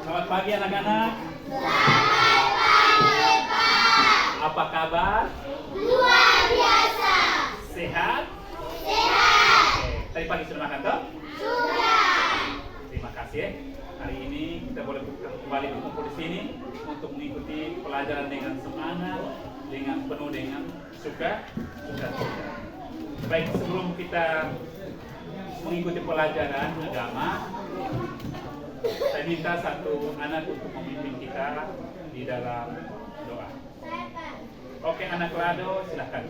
Selamat pagi anak-anak. Selamat pagi, Pak. Apa kabar? Luar biasa. Sehat? Sehat. Oke. Tadi pagi sudah makan toh? Sudah. Terima kasih ya. Hari ini kita boleh kembali berkumpul di sini untuk mengikuti pelajaran dengan semangat, dengan penuh dengan sukacita. Baik, sebelum kita mengikuti pelajaran agama, saya minta satu anak untuk memimpin kita di dalam doa. Saya, Pak. Oke, anak Lado, silakan.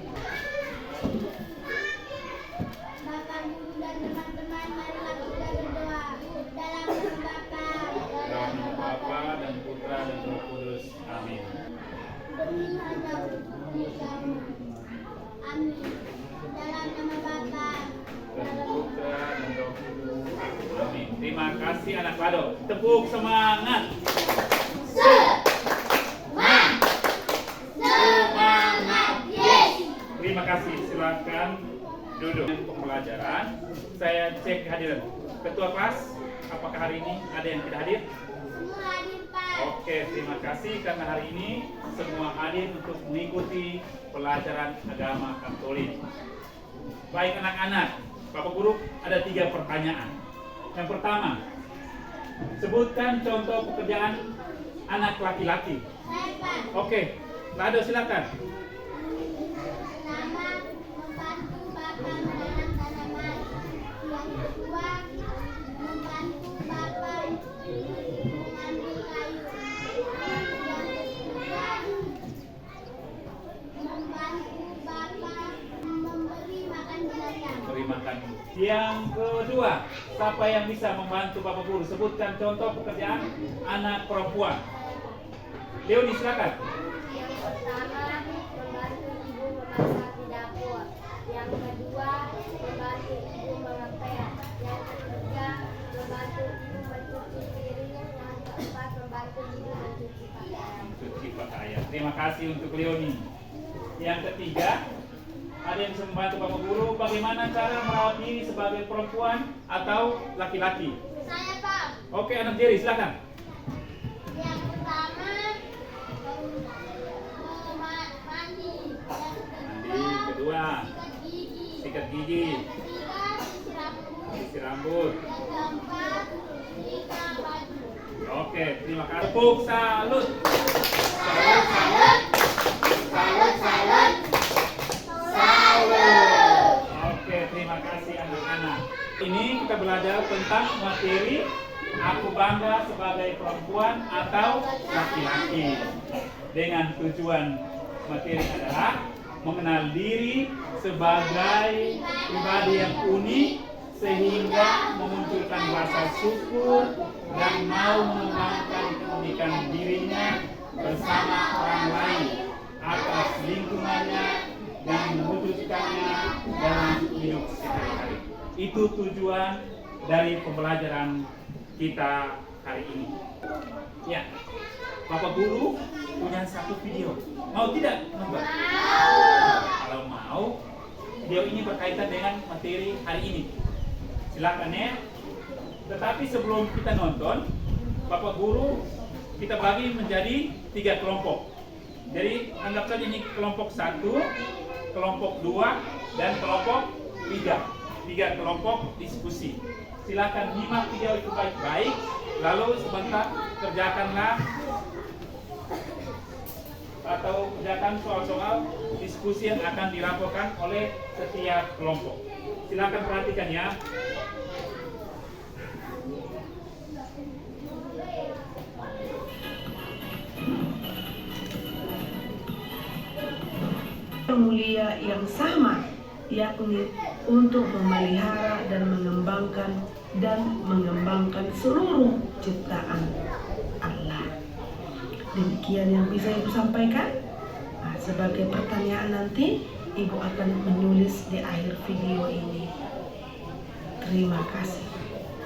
Bapak, Guru, dan teman-teman, marilah kita berdoa. Dalam nama Bapa, Dalam nama Bapa dan Putra dan Roh Kudus. Amin. demi hajat kamu. Amin. Dalam nama Bapa, Dan Putra dan Roh Kudus. Amin. Terima kasih anak Lado. Tepuk semangat. semangat, yes. Terima kasih. Silakan duduk. Untuk pembelajaran, saya cek kehadiran ketua kelas. Apakah hari ini ada yang tidak hadir? Semua hadir, Pak. Oke, terima kasih karena hari ini semua hadir untuk mengikuti pelajaran agama Katolik. Baik anak-anak, Bapak Guru ada 3 pertanyaan. Yang pertama, sebutkan contoh pekerjaan anak laki-laki. Saya, Pak. Oke, Lado silakan. Pertama, membantu Bapak menanam tanaman. Yang kedua, membantu Bapak mengambil kayu. Yang ketiga, membantu Bapak memberi makan binatang. Beri makan. Yang kedua, siapa yang bisa membantu Bapak Guru? Sebutkan contoh pekerjaan anak perempuan. Leoni silakan. Yang pertama, membantu ibu memasak di dapur. Yang kedua, membantu ibu mengepel. Yang ketiga, membantu ibu mencuci piring. Yang keempat, membantu ibu mencuci pakaian. Cuci pakaian. Terima kasih untuk Leoni. Yang ketiga, ada yang bisa membantu Bapak Guru bagaimana cara merawat diri sebagai perempuan atau laki-laki? Saya, Pak. Oke, anak Jerry silakan. Yang pertama, mandi. Yang Kedua, sikat gigi. sikat gigi, Yang ketiga, cuci rambut. cuci rambut. Yang keempat, ikat baju. Oke, terima kasih. Tepuk salut. Salut, salut. Salut, salut. Salut. Oke, terima kasih anak-anak. Ini kita belajar tentang materi aku bangga sebagai perempuan atau laki-laki. Dengan tujuan materi adalah mengenal diri sebagai pribadi yang unik sehingga memunculkan rasa syukur dan mau mengembangkan keunikan dirinya bersama orang lain atas lingkungannya dan mewujudkannya dalam hidup sehari-hari. Itu tujuan dari pembelajaran kita hari ini. Ya, Bapak Guru punya satu video. Mau tidak nonton? Kalau mau, video ini berkaitan dengan materi hari ini. Silakan ya. Tetapi sebelum kita nonton, Bapak Guru kita bagi menjadi 3 kelompok. Jadi anggap saja ini kelompok 1, kelompok 2, dan kelompok 3. 3 kelompok diskusi. Silakan nyimak video itu baik-baik, lalu sebentar kerjakanlah atau kerjakan soal-soal diskusi yang akan dilakukan oleh setiap kelompok. Silakan perhatikan ya. Mulia yang sama, yakni untuk memelihara dan mengembangkan seluruh ciptaan Allah. Demikian yang bisa Ibu sampaikan. Nah, sebagai pertanyaan nanti Ibu akan menulis di akhir video ini. Terima kasih.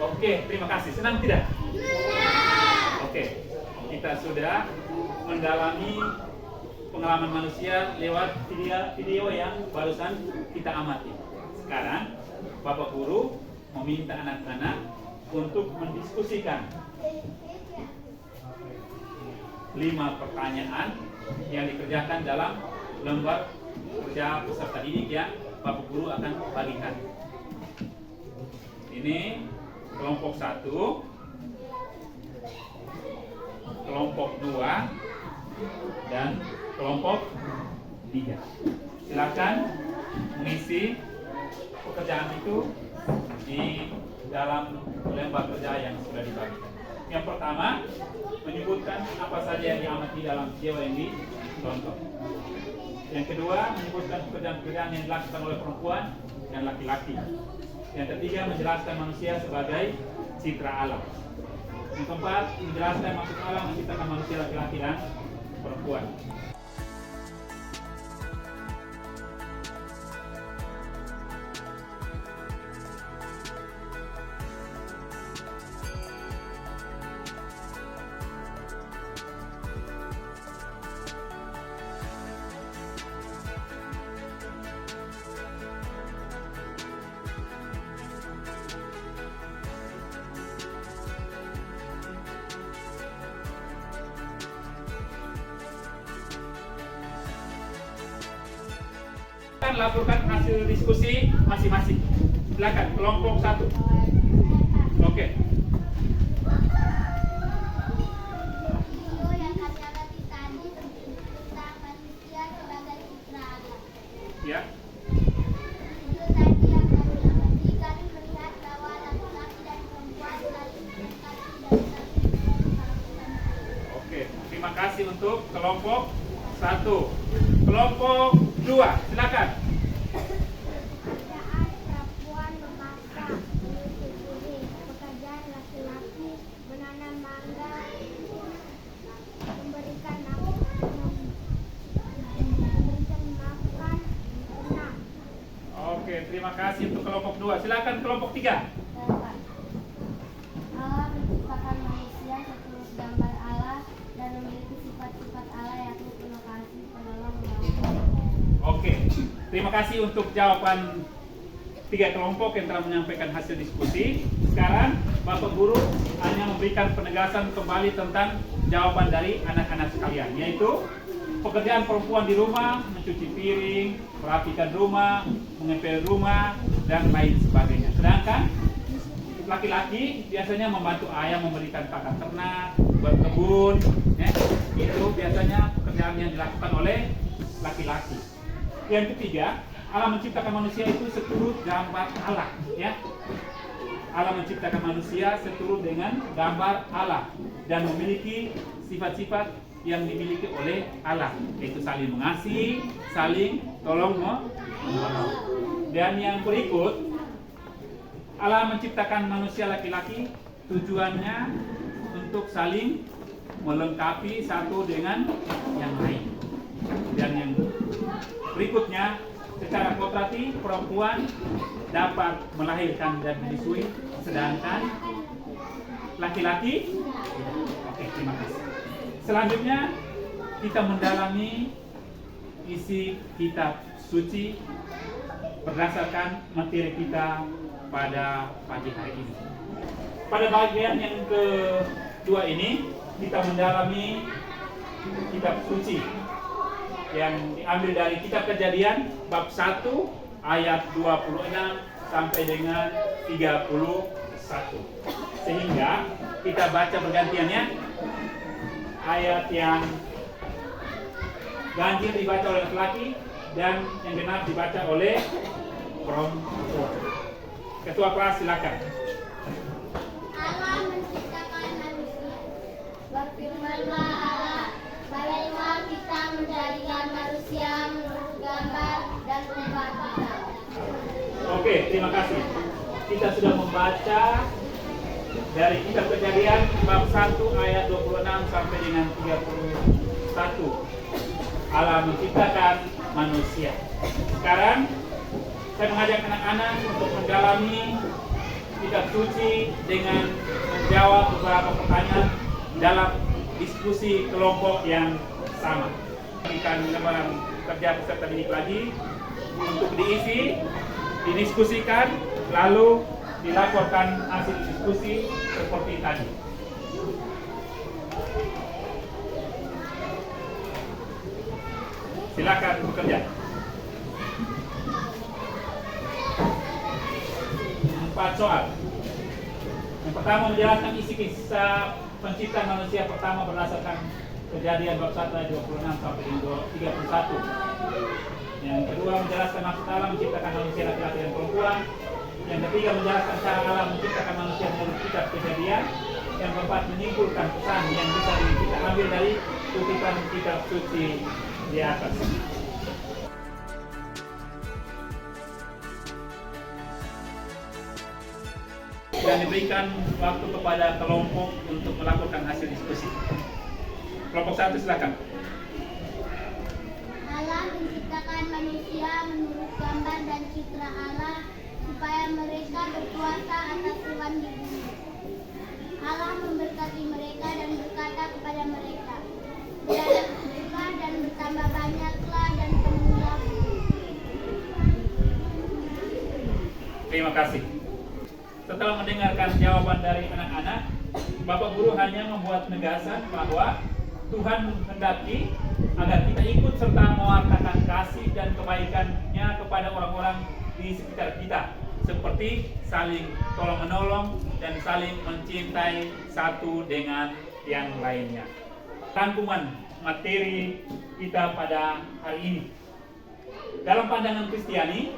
Oke, terima kasih. Senang tidak? Oke, kita sudah mendalami pengalaman manusia lewat video yang barusan kita amati. Sekarang Bapak Guru meminta anak-anak untuk mendiskusikan 5 pertanyaan yang dikerjakan dalam lembar kerja peserta didik yang Bapak Guru akan bagikan. Ini kelompok 1, kelompok 2, dan kelompok 3. Silakan mengisi pekerjaan itu di dalam lembar kerja yang sudah dibagikan. Yang pertama, menyebutkan apa saja yang diamati dalam video yang ditonton. Yang kedua, menyebutkan pekerjaan-pekerjaan yang dilakukan oleh perempuan dan laki-laki. Yang ketiga, menjelaskan manusia sebagai citra alam. Yang keempat, menjelaskan maksud alam menciptakan manusia laki-laki dan perempuan. Laporkan hasil diskusi masing-masing. Silakan kelompok 1. Oke. Video yang kami amati tadi tentang manusia sebagai citra alam. Ya. Video tadi yang kami amati, kami melihat bahwa laki-laki dan perempuan saling melengkapi dan saling mengharuskan. Oke. Terima kasih untuk kelompok 1. Kelompok 2. Silakan. Pekerjaan perempuan memasak, menyusun piring. Pekerjaan laki-laki menanam mangga, memberikan makan ternak. Oke, terima kasih untuk kelompok 2. Silakan kelompok 3. Allah menciptakan manusia seturut gambar Allah dan memiliki sifat-sifat Allah yaitu penuh kasih, penolong, mengampuni. Oke. Terima kasih untuk jawaban 3 kelompok yang telah menyampaikan hasil diskusi. Sekarang Bapak Guru hanya memberikan penegasan kembali tentang jawaban dari anak-anak sekalian, yaitu pekerjaan perempuan di rumah, mencuci piring, merapikan rumah, mengepel rumah, dan lain sebagainya. Sedangkan laki-laki biasanya membantu ayah memberikan pakan ternak, berkebun, ya. Itu biasanya pekerjaan yang dilakukan oleh laki-laki. Yang ketiga, Allah menciptakan manusia itu seturut gambar Allah, ya. Allah menciptakan manusia seturut dengan gambar Allah dan memiliki sifat-sifat yang dimiliki oleh Allah, yaitu saling mengasihi, saling tolong menolong. Dan yang berikut, Allah menciptakan manusia laki-laki tujuannya untuk saling melengkapi satu dengan yang lain. Dan yang berikutnya, secara kodrati perempuan dapat melahirkan dan menyusui, sedangkan laki-laki tidak. Oke, terima kasih. Selanjutnya kita mendalami isi kitab suci berdasarkan materi kita pada pagi hari ini. Pada bagian yang kedua ini kita mendalami kitab suci yang diambil dari kitab Kejadian bab 1 ayat 26 sampai dengan 31. Sehingga kita baca bergantiannya. Ayat yang ganjil dibaca oleh laki-laki dan yang genap dibaca oleh perempuan. Ketua kelas silakan. Allah menciptakan manusia. Berfirmanlah Allah, baiklah kita menjadikan manusia menurut gambar dan rupa kita. Oke, terima kasih. Kita sudah membaca dari kitab Kejadian bab 1 ayat 26 sampai dengan 31. Allah menciptakan manusia. Sekarang saya mengajak anak-anak untuk mendalami kitab suci dengan menjawab beberapa pertanyaan dalam diskusi kelompok yang sama. Berikan lembaran kerja peserta didik lagi untuk diisi, didiskusikan, lalu dilaporkan hasil diskusi seperti tadi. Silakan bekerja. 4 soal. Yang pertama menjelaskan isi kisah penciptaan manusia pertama berdasarkan Kejadian bab 1 ayat 26 sampai 31. Yang kedua menjelaskan maksud Allah menciptakan manusia laki-laki dan perempuan. Yang ketiga menjelaskan cara Allah menciptakan manusia menurut kitab Kejadian. Yang keempat menyimpulkan pesan yang bisa kita ambil dari kutipan kitab suci di atas. Dan diberikan waktu kepada kelompok untuk melakukan hasil diskusi. Kelompok 1 silakan. Allah menciptakan manusia menurut gambar dan citra Allah supaya mereka berkuasa atas hewan di bumi. Allah memberkati mereka dan berkata kepada mereka, "Beradablah dan bertambah banyaklah dan penuhilah bumi." Terima kasih. Setelah mendengarkan jawaban dari anak-anak, Bapak Guru hanya membuat penegasan bahwa Tuhan menghendaki agar kita ikut serta mewartakan kasih dan kebaikannya kepada orang-orang di sekitar kita, seperti saling tolong-menolong dan saling mencintai satu dengan yang lainnya. Rangkuman materi kita pada hari ini. Dalam pandangan Kristiani,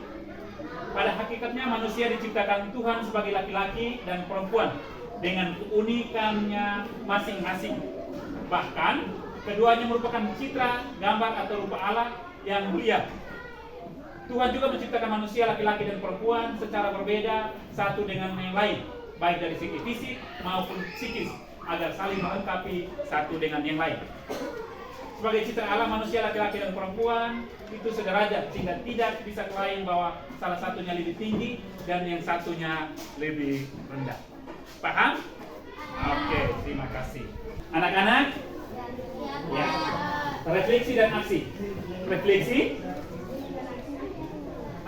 pada hakikatnya manusia diciptakan Tuhan sebagai laki-laki dan perempuan dengan keunikannya masing-masing. Bahkan keduanya merupakan citra, gambar atau rupa Allah yang mulia. Tuhan juga menciptakan manusia laki-laki dan perempuan secara berbeda satu dengan yang lain, baik dari segi fisik maupun psikis, agar saling melengkapi satu dengan yang lain. Sebagai citra Allah, manusia laki-laki dan perempuan itu sederajat, sehingga tidak bisa klaim bahwa salah satunya lebih tinggi dan yang satunya lebih rendah. Paham? Oke, terima kasih. Anak-anak, ya, refleksi dan aksi. Refleksi.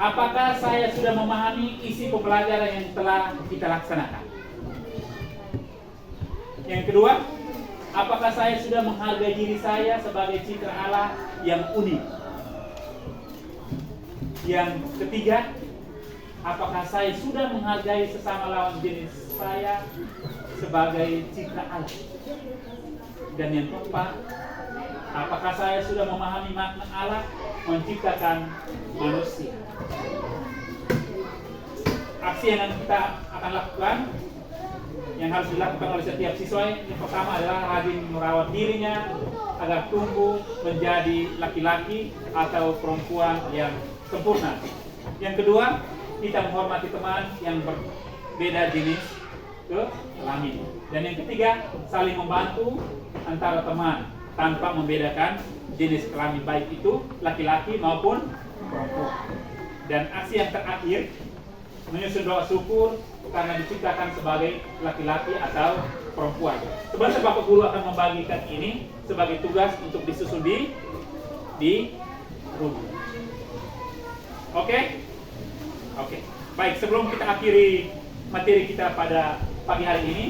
Apakah saya sudah memahami isi pembelajaran yang telah kita laksanakan? Yang kedua, apakah saya sudah menghargai diri saya sebagai citra Allah yang unik? Yang ketiga, apakah saya sudah menghargai sesama lawan jenis saya sebagai citra Allah? Dan yang keempat, apakah saya sudah memahami makna Allah menciptakan manusia? Aksi yang kita akan lakukan, yang harus dilakukan oleh setiap siswa, yang pertama adalah rajin merawat dirinya agar tumbuh menjadi laki-laki atau perempuan yang sempurna. Yang kedua, kita menghormati teman yang berbeda jenis kelamin. Dan yang ketiga, saling membantu antara teman tanpa membedakan jenis kelamin, baik itu laki-laki maupun perempuan. Dan aksi yang terakhir, menyusun doa syukur karena diciptakan sebagai laki-laki atau perempuan. Sebenarnya Bapak Guru akan membagikan ini sebagai tugas untuk disusun di rumah. Oke? Oke. Baik, sebelum kita akhiri materi kita pada pagi hari ini,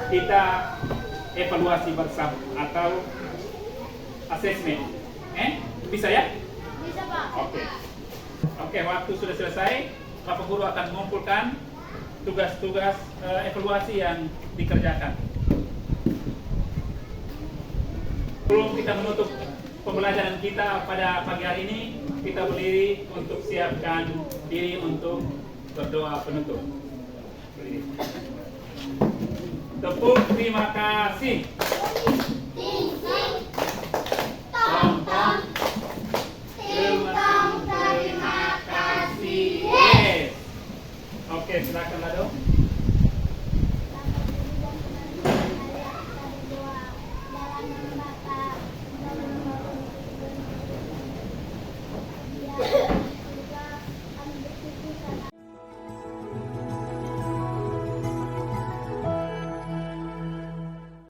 kita evaluasi bersama atau asesmen. Bisa ya? Bisa, Pak. Oke, waktu sudah selesai. Bapak Guru akan mengumpulkan tugas-tugas evaluasi yang dikerjakan. Sebelum kita menutup pembelajaran kita pada pagi hari ini, kita berdiri untuk siapkan diri untuk berdoa penutup. Tepuk terima kasih.